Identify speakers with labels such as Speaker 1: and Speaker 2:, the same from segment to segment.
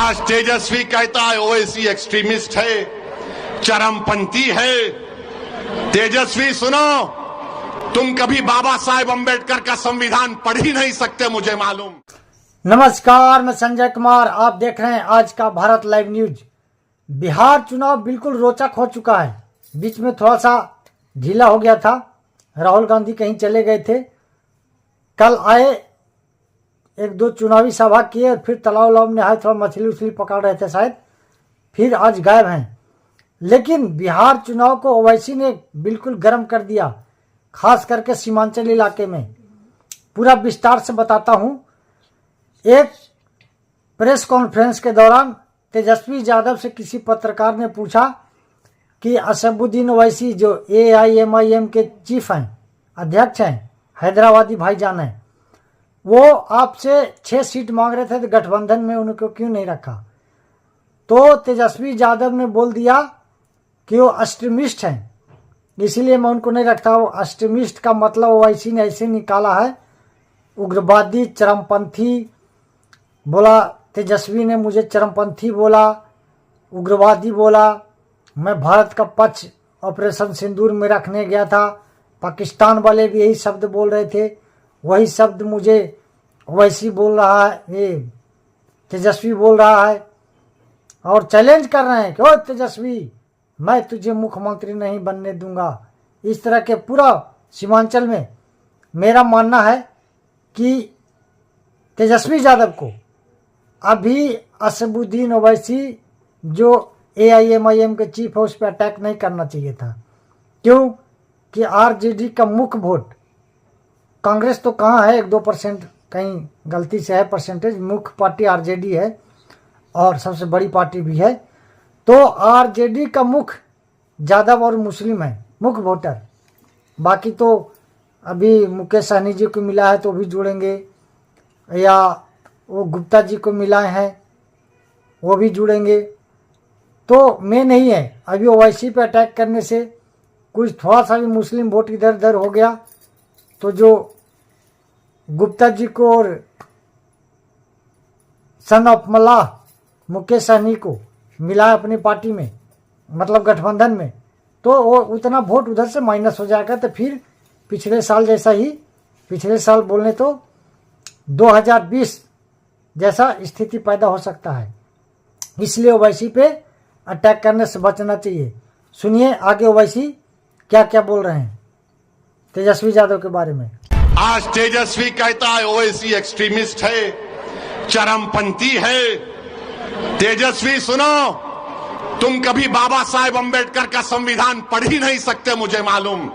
Speaker 1: आज तेजस्वी कहता है ओवैसी एक्सट्रीमिस्ट है, चरमपंथी है। तेजस्वी सुनो, तुम कभी बाबा साहेब अम्बेडकर का संविधान पढ़ ही नहीं सकते, मुझे मालूम।
Speaker 2: नमस्कार, मैं संजय कुमार, आप देख रहे हैं आज का भारत लाइव न्यूज। बिहार चुनाव बिल्कुल रोचक हो चुका है। बीच में थोड़ा सा ढीला हो गया था, राहुल गांधी कहीं चले गए थे। कल आए, एक दो चुनावी सभा किए, फिर तालाब उलाब में आए, थोड़ा मछली उछली पकड़ रहे थे शायद, फिर आज गायब हैं। लेकिन बिहार चुनाव को ओवैसी ने बिल्कुल गर्म कर दिया, खास करके सीमांचल इलाके में। पूरा विस्तार से बताता हूं। एक प्रेस कॉन्फ्रेंस के दौरान तेजस्वी यादव से किसी पत्रकार ने पूछा कि असदुद्दीन ओवैसी जो AIMIM के चीफ हैं, अध्यक्ष हैं, हैदराबादी भाईजान हैं, वो आपसे 6 सीट मांग रहे थे, तो गठबंधन में उनको क्यों नहीं रखा? तो तेजस्वी यादव ने बोल दिया कि वो एक्सट्रीमिस्ट हैं, इसीलिए मैं उनको नहीं रखता। वो एक्सट्रीमिस्ट का मतलब ओवैसी ने ऐसे निकाला है, उग्रवादी, चरमपंथी बोला। तेजस्वी ने मुझे चरमपंथी बोला, उग्रवादी बोला। मैं भारत का पक्ष ऑपरेशन सिंदूर में रखने गया था, पाकिस्तान वाले भी यही शब्द बोल रहे थे, वही शब्द मुझे ओवैसी बोल रहा है, ये तेजस्वी बोल रहा है और चैलेंज कर रहे हैं कि ओ तेजस्वी, मैं तुझे मुख्यमंत्री नहीं बनने दूंगा। इस तरह के पूरा सीमांचल में मेरा मानना है कि तेजस्वी यादव को अभी असदुद्दीन ओवैसी जो AIMIM के चीफ है उस पर अटैक नहीं करना चाहिए था। क्यों कि RJD का मुख्य वोट, कांग्रेस तो कहाँ है, 1-2% कहीं गलती से है परसेंटेज, मुख्य पार्टी RJD है और सबसे बड़ी पार्टी भी है। तो RJD का मुख्य यादव और मुस्लिम है, मुख्य वोटर। बाकी तो अभी मुकेश सहनी जी को मिला है तो भी जुड़ेंगे, या वो गुप्ता जी को मिला है वो भी जुड़ेंगे। तो मैं नहीं है, अभी ओवैसी पे अटैक करने से कुछ थोड़ा सा भी मुस्लिम वोट इधर उधर हो गया तो जो गुप्ता जी को और सन ऑफ मल्लाह मुकेश सहनी को मिला अपनी पार्टी में, मतलब गठबंधन में, तो वो उतना वोट उधर से माइनस हो जाएगा। तो फिर पिछले साल जैसा ही, पिछले साल बोलने तो 2020 जैसा स्थिति पैदा हो सकता है। इसलिए ओवैसी पे अटैक करने से बचना चाहिए। सुनिए आगे ओवैसी क्या क्या बोल रहे हैं तेजस्वी यादव के बारे में।
Speaker 1: आज तेजस्वी कहता है ओवैसी एक्सट्रीमिस्ट है, चरमपंथी है। तेजस्वी सुनो, तुम कभी बाबा साहेब अम्बेडकर का संविधान पढ़ ही नहीं सकते, मुझे मालूम।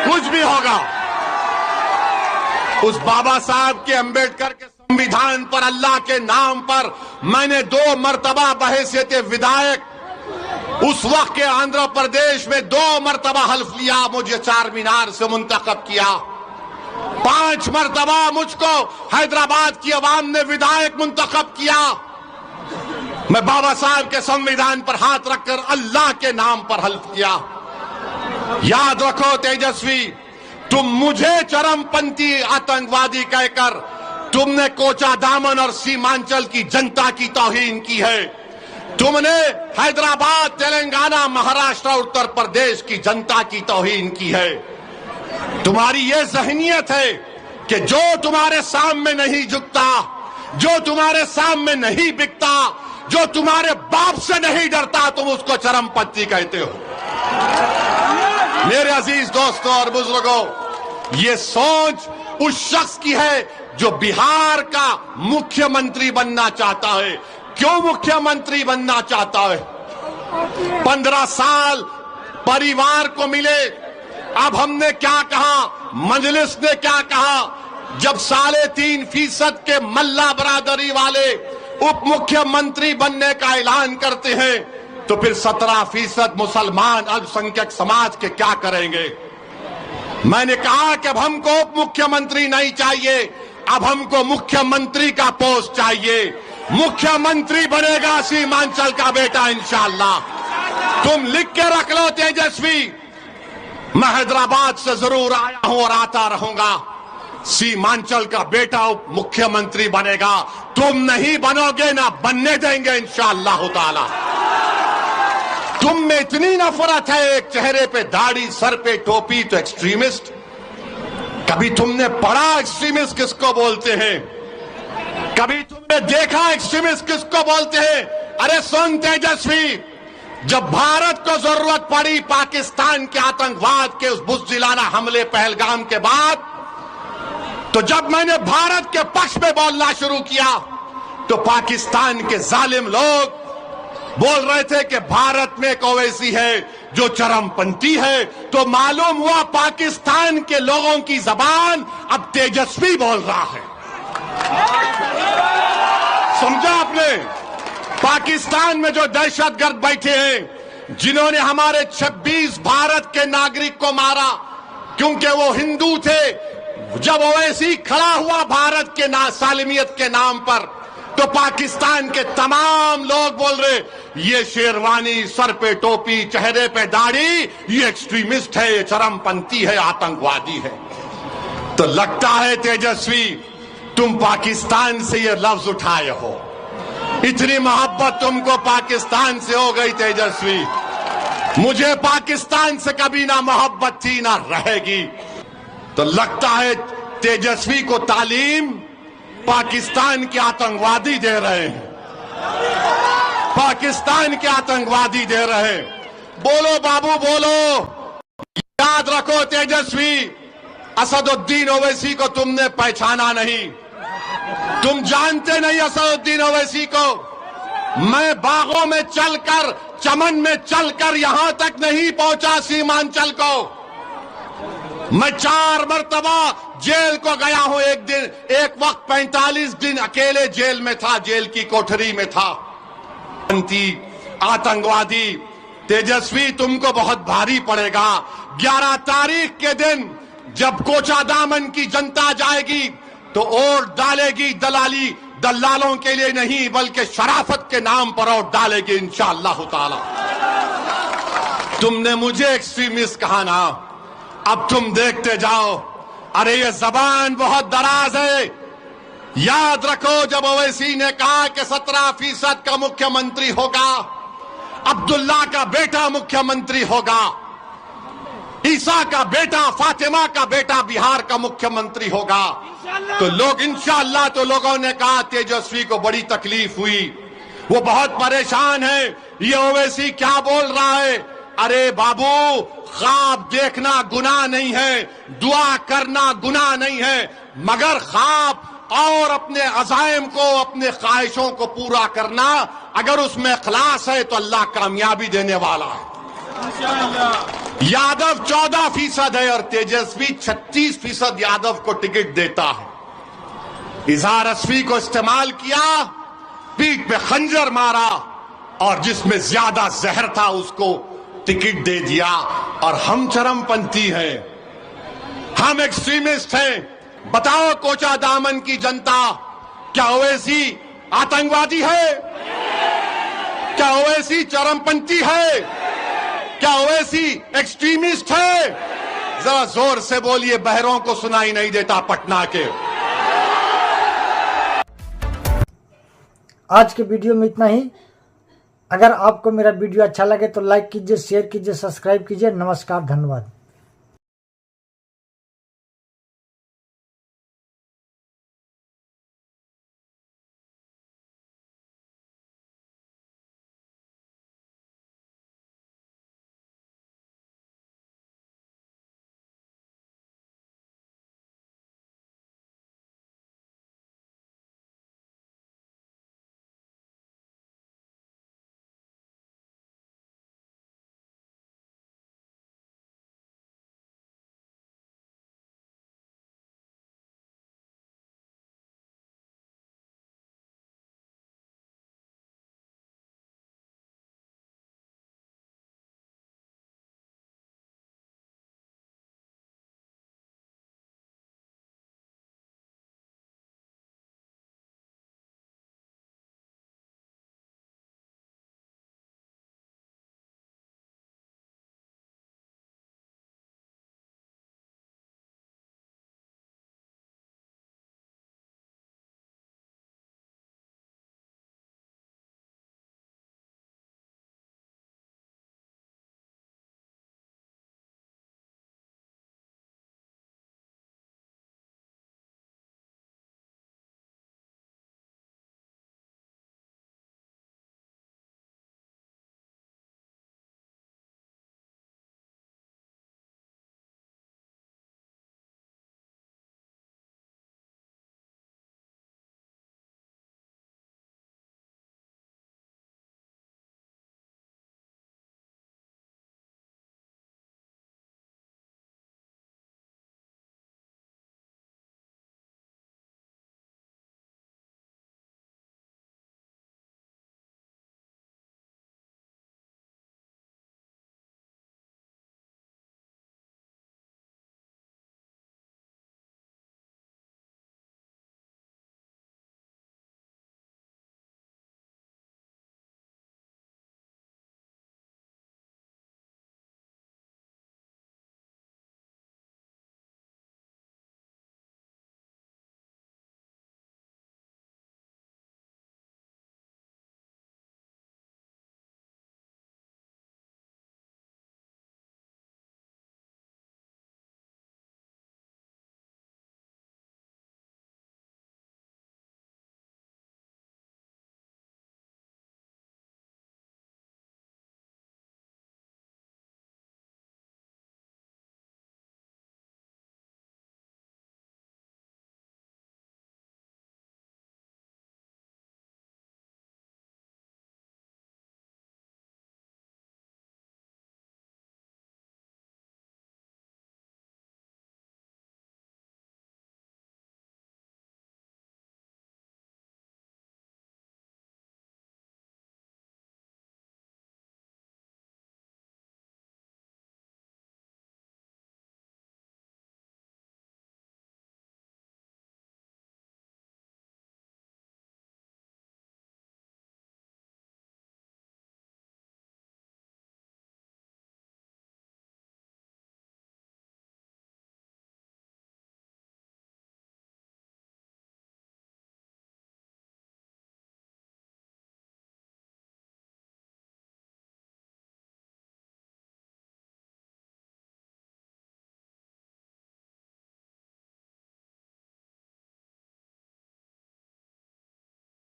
Speaker 1: कुछ भी होगा, उस बाबा साहब के अम्बेडकर के संविधान पर, अल्लाह के नाम पर मैंने 2 मर्तबा बहैसियत विधायक उस वक्त के आंध्र प्रदेश में 2 मर्तबा हल्फ लिया, मुझे चारमीनार से मुंतखब किया। 5 मर्तबा मुझको हैदराबाद की आवाम ने विधायक मुंतखब किया। मैं बाबा साहब के संविधान पर हाथ रखकर अल्लाह के नाम पर हल्फ किया। याद रखो तेजस्वी, तुम मुझे चरमपंथी आतंकवादी कहकर तुमने कोचा दामन और सीमांचल की जनता की तौहीन की है। तुमने हैदराबाद, तेलंगाना, महाराष्ट्र, उत्तर प्रदेश की जनता की तौहीन की है। तुम्हारी ये ज़हनियत है कि जो तुम्हारे सामने नहीं झुकता, जो तुम्हारे सामने नहीं बिकता, जो तुम्हारे बाप से नहीं डरता, तुम उसको चरमपंथी कहते हो। मेरे अजीज दोस्तों और बुजुर्गों, ये सोच उस शख्स की है जो बिहार का मुख्यमंत्री बनना चाहता है। क्यों मुख्यमंत्री बनना चाहता है? 15 साल परिवार को मिले। अब हमने क्या कहा, मजलिस ने क्या कहा, जब 3.5% के मल्ला बरादरी वाले उप मुख्यमंत्री बनने का ऐलान करते हैं, तो फिर 17% मुसलमान अल्पसंख्यक समाज के क्या करेंगे? मैंने कहा कि अब हमको उप मुख्यमंत्री नहीं चाहिए, अब हमको मुख्यमंत्री का पोस्ट चाहिए। मुख्यमंत्री बनेगा सीमांचल का बेटा इंशाअल्लाह। तुम लिख के रख लो तेजस्वी, मैं हैदराबाद से जरूर आया हूं और आता रहूंगा। सीमांचल का बेटा उप मुख्यमंत्री बनेगा। तुम नहीं बनोगे, ना बनने देंगे इंशाअल्लाह ताला। तुम में इतनी नफरत है, एक चेहरे पे दाढ़ी, सर पे टोपी तो एक्सट्रीमिस्ट। कभी तुमने पढ़ा एक्सट्रीमिस्ट किसको बोलते हैं? कभी तुमने देखा एक्सट्रीमिस्ट किसको बोलते हैं? अरे सुन तेजस्वी, जब भारत को जरूरत पड़ी पाकिस्तान के आतंकवाद के उस बुज़दिलाना हमले पहलगाम के बाद, तो जब मैंने भारत के पक्ष में बोलना शुरू किया तो पाकिस्तान के जालिम लोग बोल रहे थे कि भारत में एक ओवैसी है जो चरमपंथी है। तो मालूम हुआ पाकिस्तान के लोगों की जबान अब तेजस्वी बोल रहा है। समझा आपने? पाकिस्तान में जो दहशतगर्द बैठे हैं, जिन्होंने हमारे 26 भारत के नागरिक को मारा क्योंकि वो हिंदू थे, जब ओवैसी खड़ा हुआ भारत के सालिमियत के नाम पर, तो पाकिस्तान के तमाम लोग बोल रहे ये शेरवानी, सर पे टोपी, चेहरे पे दाढ़ी, ये एक्सट्रीमिस्ट है, ये चरमपंथी है, आतंकवादी है। तो लगता है तेजस्वी तुम पाकिस्तान से ये लफ्ज उठाए हो। इतनी मोहब्बत तुमको पाकिस्तान से हो गई तेजस्वी। मुझे पाकिस्तान से कभी ना मोहब्बत थी ना रहेगी। तो लगता है तेजस्वी को तालीम पाकिस्तान के आतंकवादी दे रहे हैं, पाकिस्तान के आतंकवादी दे रहे हैं। बोलो बाबू बोलो, याद रखो तेजस्वी, असदुद्दीन ओवैसी को तुमने पहचाना नहीं, तुम जानते नहीं असदुद्दीन ओवैसी को। मैं बागों में चलकर, चमन में चलकर यहां तक नहीं पहुंचा सीमांचल को। मैं 4 मरतबा जेल को गया हूं। एक वक्त 45 दिन अकेले जेल में था, जेल की कोठरी में था। आतंकवादी तेजस्वी तुमको बहुत भारी पड़ेगा। 11 तारीख के दिन जब कोचादामन की जनता जाएगी तो वोट डालेगी दलालों के लिए नहीं, बल्कि शराफत के नाम पर वोट डालेगी इंशाअल्लाह ताला। तुमने मुझे एक्सट्रीमिस्ट कहा ना, अब तुम देखते जाओ। अरे ये जबान बहुत दराज है। याद रखो, जब ओवैसी ने कहा कि 17% का मुख्यमंत्री होगा, अब्दुल्ला का बेटा मुख्यमंत्री होगा, ईसा का बेटा, फातिमा का बेटा बिहार का मुख्यमंत्री होगा, तो लोग इंशाअल्लाह, तो लोगों ने कहा तेजस्वी को बड़ी तकलीफ हुई, वो बहुत परेशान है, ये ओवैसी क्या बोल रहा है। अरे बाबू, ख्वाब देखना गुनाह नहीं है, दुआ करना गुनाह नहीं है, मगर ख्वाब और अपने अज़ाइम को, अपने ख्वाहिशों को पूरा करना, अगर उसमें इखलास है तो अल्लाह कामयाबी देने वाला है। यादव 14% है और तेजस्वी 36% यादव को टिकट देता है। इजहार अस्वी को इस्तेमाल किया, पीठ पे खंजर मारा और जिसमें ज्यादा जहर था उसको टिकट दे दिया। और हम चरमपंथी हैं, हम एक्सट्रीमिस्ट हैं। बताओ कोचादामन की जनता, क्या ओवैसी आतंकवादी है? क्या ओवैसी चरमपंथी है? क्या ओवैसी एक्सट्रीमिस्ट है? जरा जोर से बोलिए, बहरों को सुनाई नहीं देता पटना के।
Speaker 2: आज के वीडियो में इतना ही। अगर आपको मेरा वीडियो अच्छा लगे तो लाइक कीजिए, शेयर कीजिए, सब्सक्राइब कीजिए। नमस्कार, धन्यवाद।